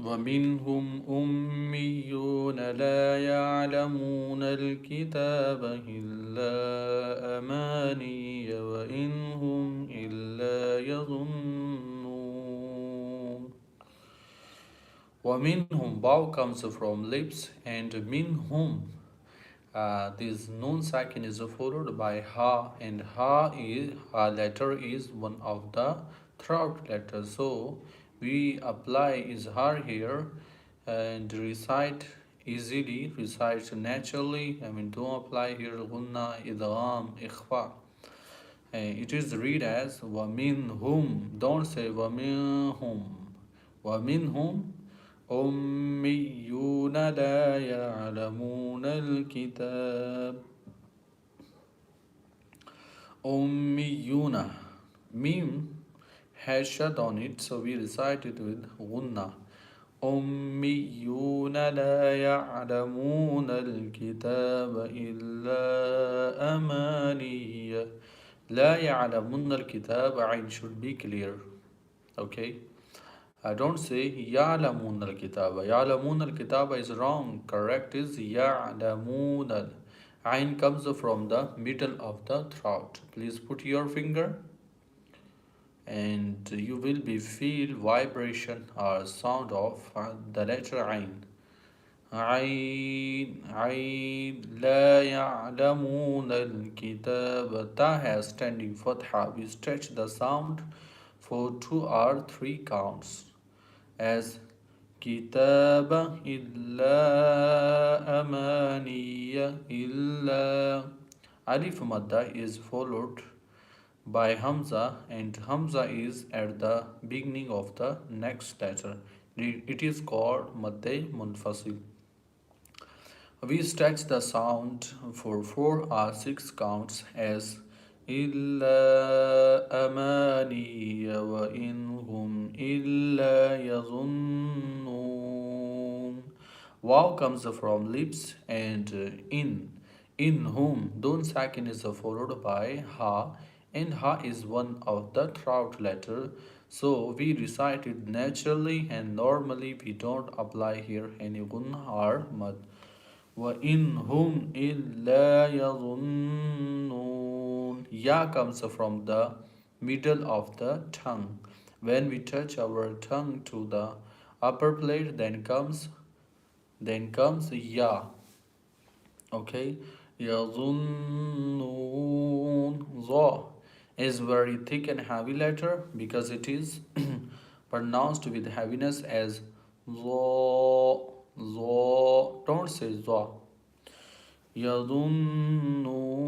ومنهم أميون لا يعلمون الكتاب إلا أماني وإن هم إلا يظنون. ومنهم bow comes from lips, and minhum this nun sakin is followed by ha, and ha letter is one of the throat letters. So we apply izhar here and recite easily, recite naturally. I mean, don't apply here gunna, idgham, ikhfa. It is read as wa minhum. Don't say wa minhum. Wa minhum أميون لا يعلمون الكتاب. أميون mim has shut on it, so we recite it with غنة. أميون لا يعلمون الكتاب إلا أماني. لا يعلمون الكتاب عين should be clear. Okay. Don't say يعلمون الكتاب. يعلمون الكتاب is wrong. Correct is يعلمون. Ain comes from the middle of the throat. Please put your finger and you will be feel vibration or sound of the letter Ain. عين عين لا يعلمون الكتاب. Ta has standing fatha. We stretch the sound for 2 or 3 counts as كتاب إلا أماني إلا. Alif Madda is followed by Hamza, and Hamza is at the beginning of the next letter. It is called Madde Munfasil. We stretch the sound for 4 or 6 counts as إلا أماني وإنهم إلا يظنون. Waw comes from lips and in whom Dun Sakin is followed by Ha, and Ha is one of the throat letter, so we recite it naturally and normally. We don't apply here any gun or mad. وَإِنْ هُمْ إِلَّا يَظُنُّونَ. Ya comes from the middle of the tongue. When we touch our tongue to the upper plate, then comes ya. Okay, يَظُنُّونَ. Za is very thick and heavy letter because it is pronounced with heaviness as za. Za. Don't say za. يظنون.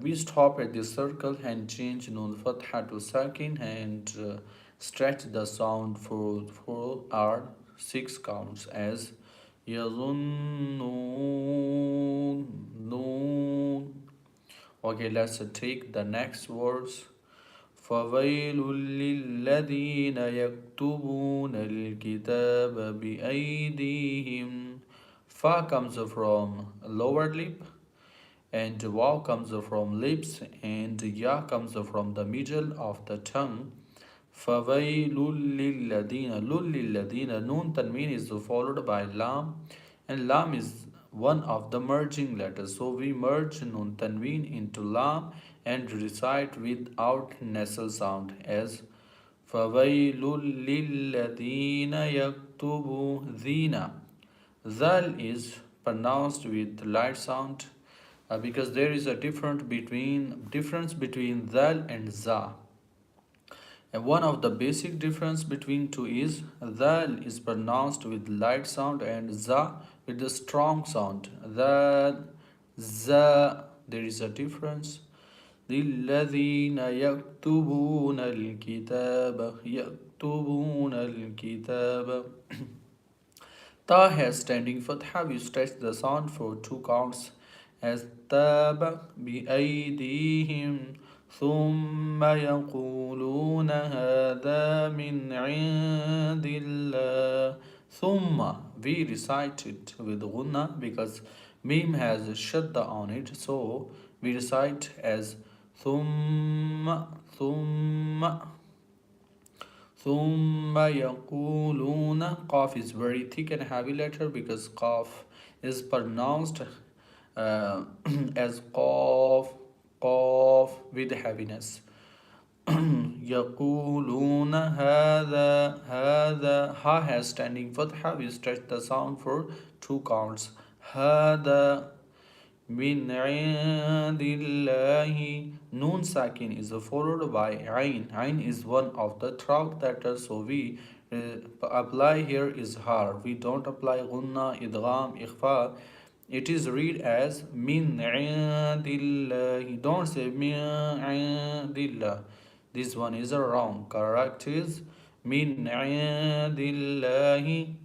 We stop at the circle and change Nun Fatha to Sakin and stretch the sound for 4 or 6 counts as يظنون. Noon. Okay, let's take the next words. فويل للذين يكتبون الكتاب بأيديهم. Fa comes from lower lip, and Waw comes from lips, and Ya comes from the middle of the tongue. فَوَيْلٌ لِلَّذِينَ. لُلْ لِلَّذِينَ. Noon tanween is followed by Lam, and Lam is one of the merging letters. So we merge Noon tanween into Lam and recite without nasal sound as فَوَيْلٌ لِلَّذِينَ يَكْتُبُونَ. Zal is pronounced with light sound because there is a difference between zal and za. And one of the basic difference between two is zal is pronounced with light sound and za with the strong sound. Zal, za, there is a difference. للذين يكتبون الكتاب يكتبون الكتاب. Ta has standing fatha. We stretch the sound for 2 counts as تاب بأيديهم ثم يقولون هذا من عند الله. ثم we recite it with gunna because mim has shadda on it, so we recite as ثم ثم ثم يقولون. Qaf is very thick and heavy letter because Qaf is pronounced uh, as Qaf, Qaf with heaviness. يقولون هذا ha has standing fatha. We stretch the sound for two counts. هذا من عند الله. Noon sakin is followed by ain. Ain is one of the throat letters, so we apply here is har. We don't apply gunna, idgham, ikhfa. It is read as min indillah. Don't say min indillah. This one is wrong. Correct is min indillahi.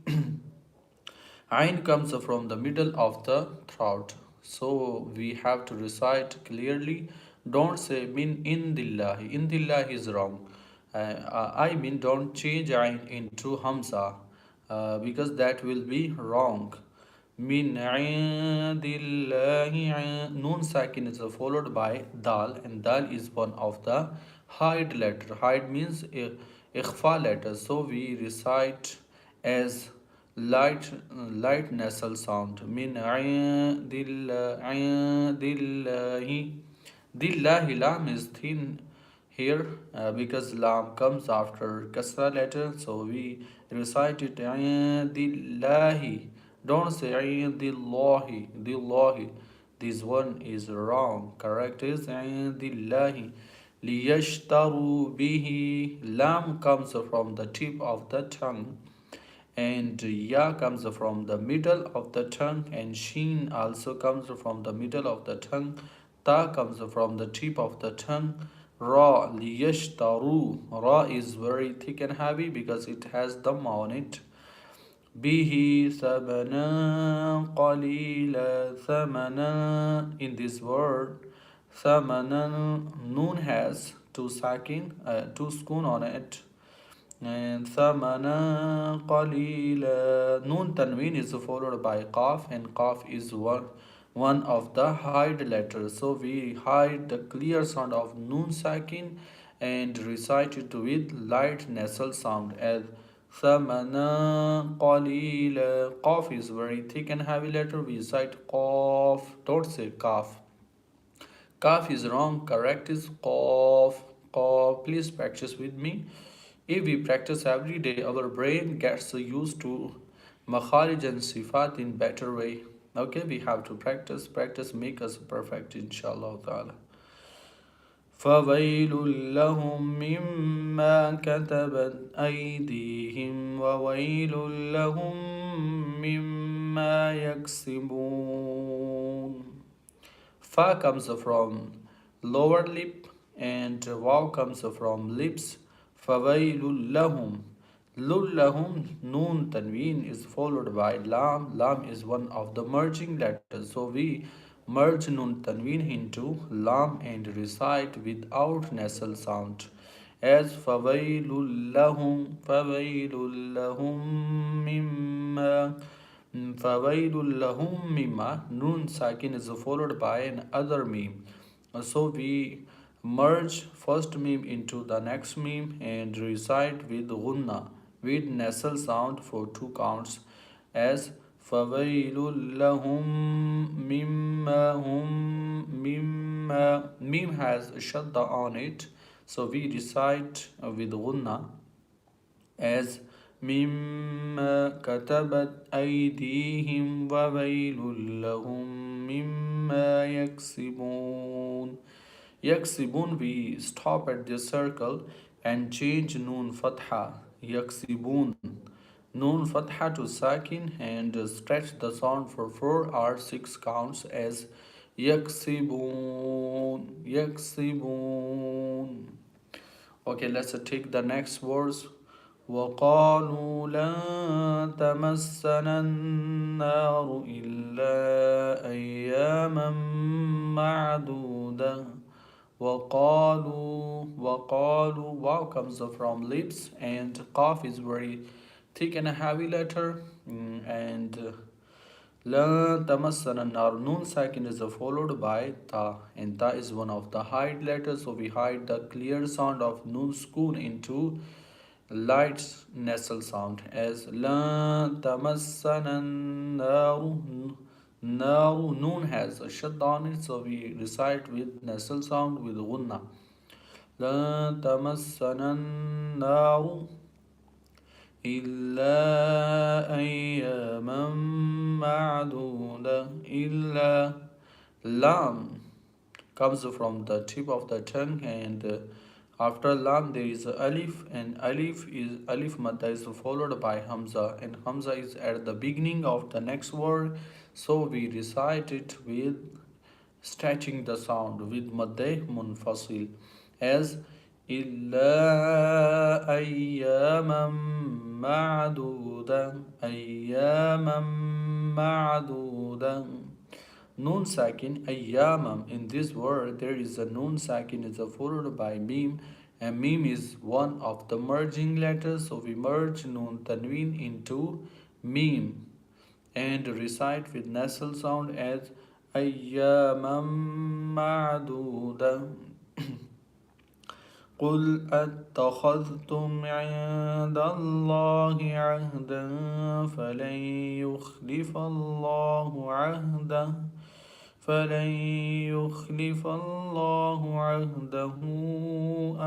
Ain comes from the middle of the throat. So we have to recite clearly. Don't say min indillahi. Indillahi is wrong. I mean don't change ain into hamza because that will be wrong. Min indillahi. Noon sakin is followed by dal, and dal is one of the hide letter. Hide means ikhfa letter. So we recite as light nasal sound. Min dillahi. Dillahi. Lam is thin here because lam comes after kasra letter, so we recite it dillahi. Don't say dillahi. This one is wrong. Correct is dillahi. Liyashtaru bihi. Lam comes from the tip of the tongue, and ya comes from the middle of the tongue, and sheen also comes from the middle of the tongue. Ta comes from the tip of the tongue. Ra, liyashtaru. Ra is very thick and heavy because it has dhamma on it. Bihi thamana qalila. Thamana. In this word thamana, noon has two spoon on it, and ثمنا قليلا. Noon tanween is followed by qaf, and qaf is one of the hide letters. So we hide the clear sound of noon sakin and recite it with light nasal sound as ثمنا قليلا. Qaf is very thick and heavy letter. We recite qaf. Don't say kaf. Kaf is wrong. Correct is qaf. Qaf. Please practice with me. If we practice every day, our brain gets used to makharij and sifat in better way. Okay, we have to practice. Practice make us perfect, inshallah ta'ala. فَوَيْلٌ لَهُم مِّمَّا كَتَبَتْ أَيْدِيهِمْ وَوَيْلٌ لَهُم مِّمَّا يَكْسِبُونَ. Fa comes from lower lip and waw comes from lips. Fawailul lahum. Lul lahum, noon tanween is followed by lam. Lam is one of the merging letters. So we merge noon tanween into lam and recite without nasal sound as fawailul lahum mimma. Fawailul lahum mimma. Noon sakin is followed by another meme. So we merge first meme into the next meme and recite with gunna with nasal sound for two counts as fawailul lahum mimma hum mimma. Meme has shadda on it, so we recite with gunna as مما كتبت أيديهم وويل لهم مما يكسبون. Yaksibun, we stop at this circle and change noon fatha. Yaksibun. Noon fatha to sakin and stretch the sound for 4 or 6 counts as yaksibun. Yaksibun. Okay, let's take the next verse. وقالوا لن تمسنا النار إلا أياما معدودة. وقالوا. Wow comes from lips, and qaf is very thick and a heavy letter. And La tamassana nar. Noon sakin is followed by ta, and ta is one of the hide letters, so we hide the clear sound of noon schoon into light nasal sound as la tamassana naru. Now noon has a shut on it, so we recite with nasal sound with gunna. لا تمسنا النار إلا أياما معدودة إلا lam comes from the tip of the tongue, and after lam there is a alif, and alif madda is followed by hamza, and hamza is at the beginning of the next word, so we recite it with stretching the sound with madde munfasil as إلا أياما معدودا أياما معدودا. Noon sakin ayyamam. In this word, there is a noon sakin is followed by meme, and meme is one of the merging letters. So we merge noon tanween into meme and recite with nasal sound as ayyamam ma'duda. قل أتخذتم عند الله عهدا فلن يخلف الله عهده فلن يخلف الله عهده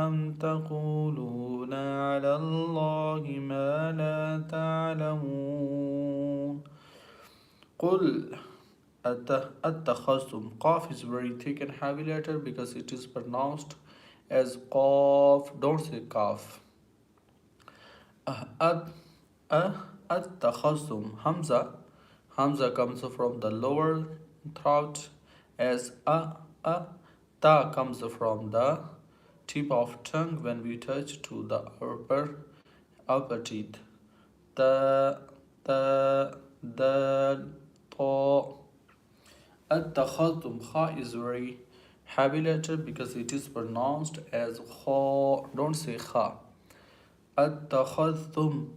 أم تقولون على الله ما لا تعلمون. قل أتخذتم. Qaf is very thick and heavy letter because it is pronounced as qaf. Don't say kaf. At أتخذتم. Hamza comes from the lower throat as ta comes from the tip of tongue when we touch to the upper teeth. Ta ta the to. At-takhatum. Kha is very heavy letter because it is pronounced as kha. Don't say kha. At-takhatum.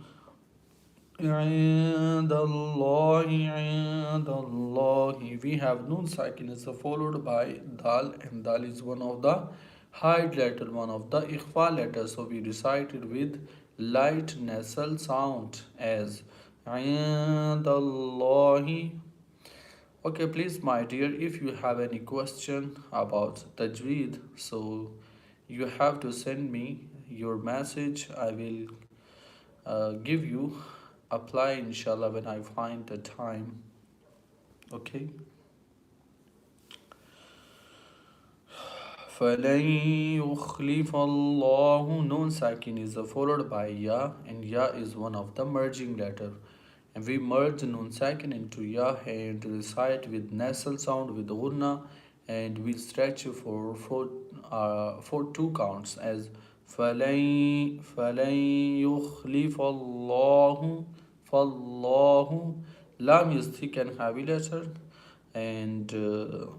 عند الله عند الله. We have noon sakin is followed by dal, and dal is one of the hide letter, one of the ikhfa letters, so we recite it with light nasal sound as عند الله. Okay, please, my dear, if you have any question about Tajweed, so you have to send me your message. I will give you apply inshallah when I find the time. Okay. فَلَن يُخْلِفَ اللَّهُ. Noon sakin is followed by ya, and ya is one of the merging letter. And we merge noon sakin into ya and recite with nasal sound with ghunna, and we stretch for two counts as فَلَن يُخْلِفَ اللَّهُ فَاللَّهُ. Lam is thick and heavy letter, and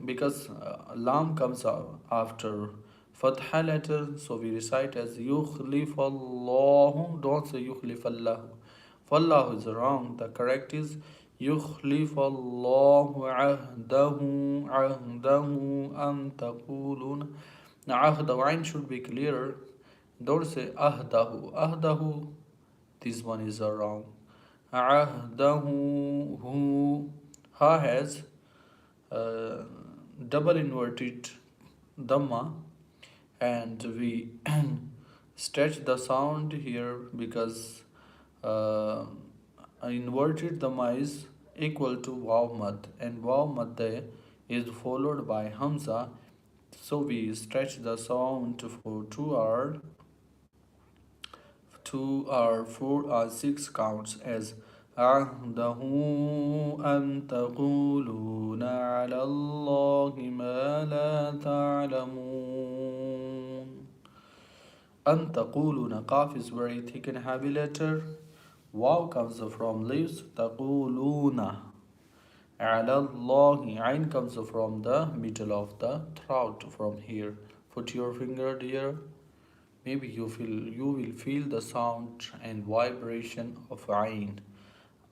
because lam comes after fatha letter, so we recite as yukhlif allahu. Don't say yukhlif allahu. Fallahu is wrong. The correct is yukhlif allahu ahdahu am taqulun. Now ahdahu ain should be clearer. Don't say ahdahu. This one is wrong. Ahdahu. Hu. Ha has double inverted dhamma, and we stretch the sound here because inverted dhamma is equal to waw mad, and waw mad is followed by hamza, so we stretch the sound for 6 counts as عهده أن تقولون على الله ما لا تعلمون. أن تقولون. Qaf is very thick and heavy letter. Waw comes from lips. تقولون على الله. Ain comes from the middle of the throat from here. Put your finger here. Maybe you will feel the sound and vibration of ain.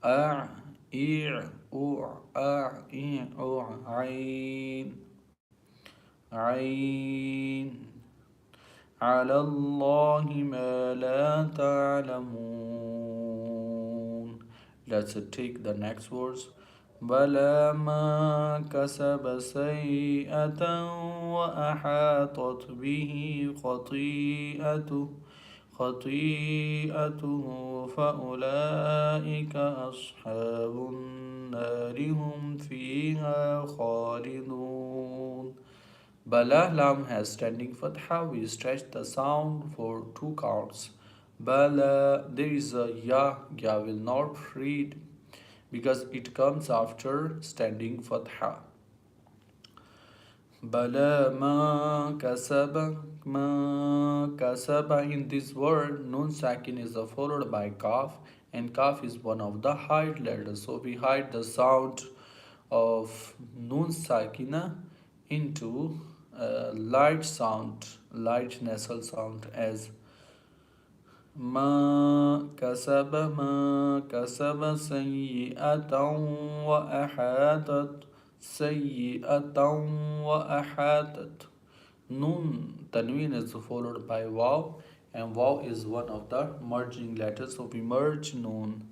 A, I, U, A, I, U, Ain, Ain, على الله ما لا تعلمون. Let's take the next words. بلى ما كسب سيئة وأحاطت به خطيئته فأولئك أصحاب النار هم فيها خالدون. Bala lam has standing fatha. We stretch the sound for two counts. Bala, there is a ya. Ya will not read because it comes after standing fatha. Bala ma kasaba. In this word, nun sakin is followed by kaf, and kaf is one of the hide letters. So we hide the sound of nun sakina into light sound, light nasal sound as ما كسب سيئة وأحاطت سيئة وأحاطت. Nun tanween is followed by waw, and waw is one of the merging letters, so we merge nun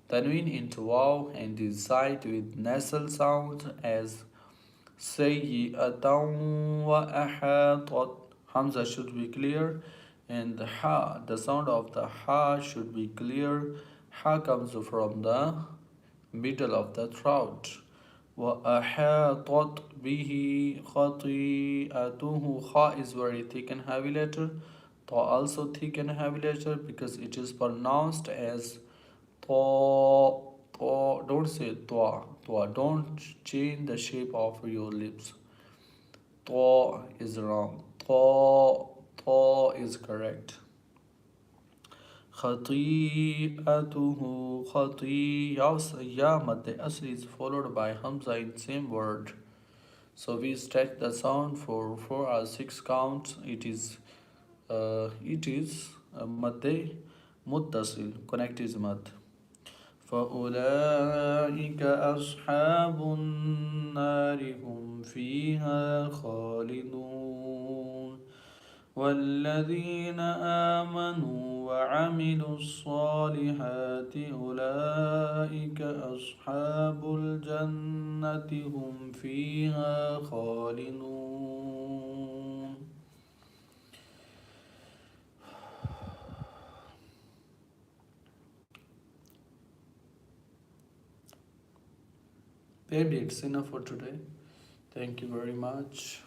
tanween into waw and decide with nasal sound as سيئة وأحاطت. Hamza should be clear, and the ha, the sound of the ha should be clear. Ha comes from the middle of the throat. وأحاطت به خطيئته. Ha is very thick and heavy letter. Ta also thick and heavy letter because it is pronounced as ta. Ta. Don't say twa. Twa. Don't change the shape of your lips. Ta is wrong. Ta is correct. خطيئته ya mad asli is followed by hamza in same word. So we stretch the sound for 4 or 6 counts. It is mad muttasil. Connect is mad. فأولئك أصحاب النار هم فيها خالدون. والذين آمنوا وعملوا الصالحات أولئك أصحاب الجنة هم فيها خالدون. Maybe it's enough for today. Thank you very much.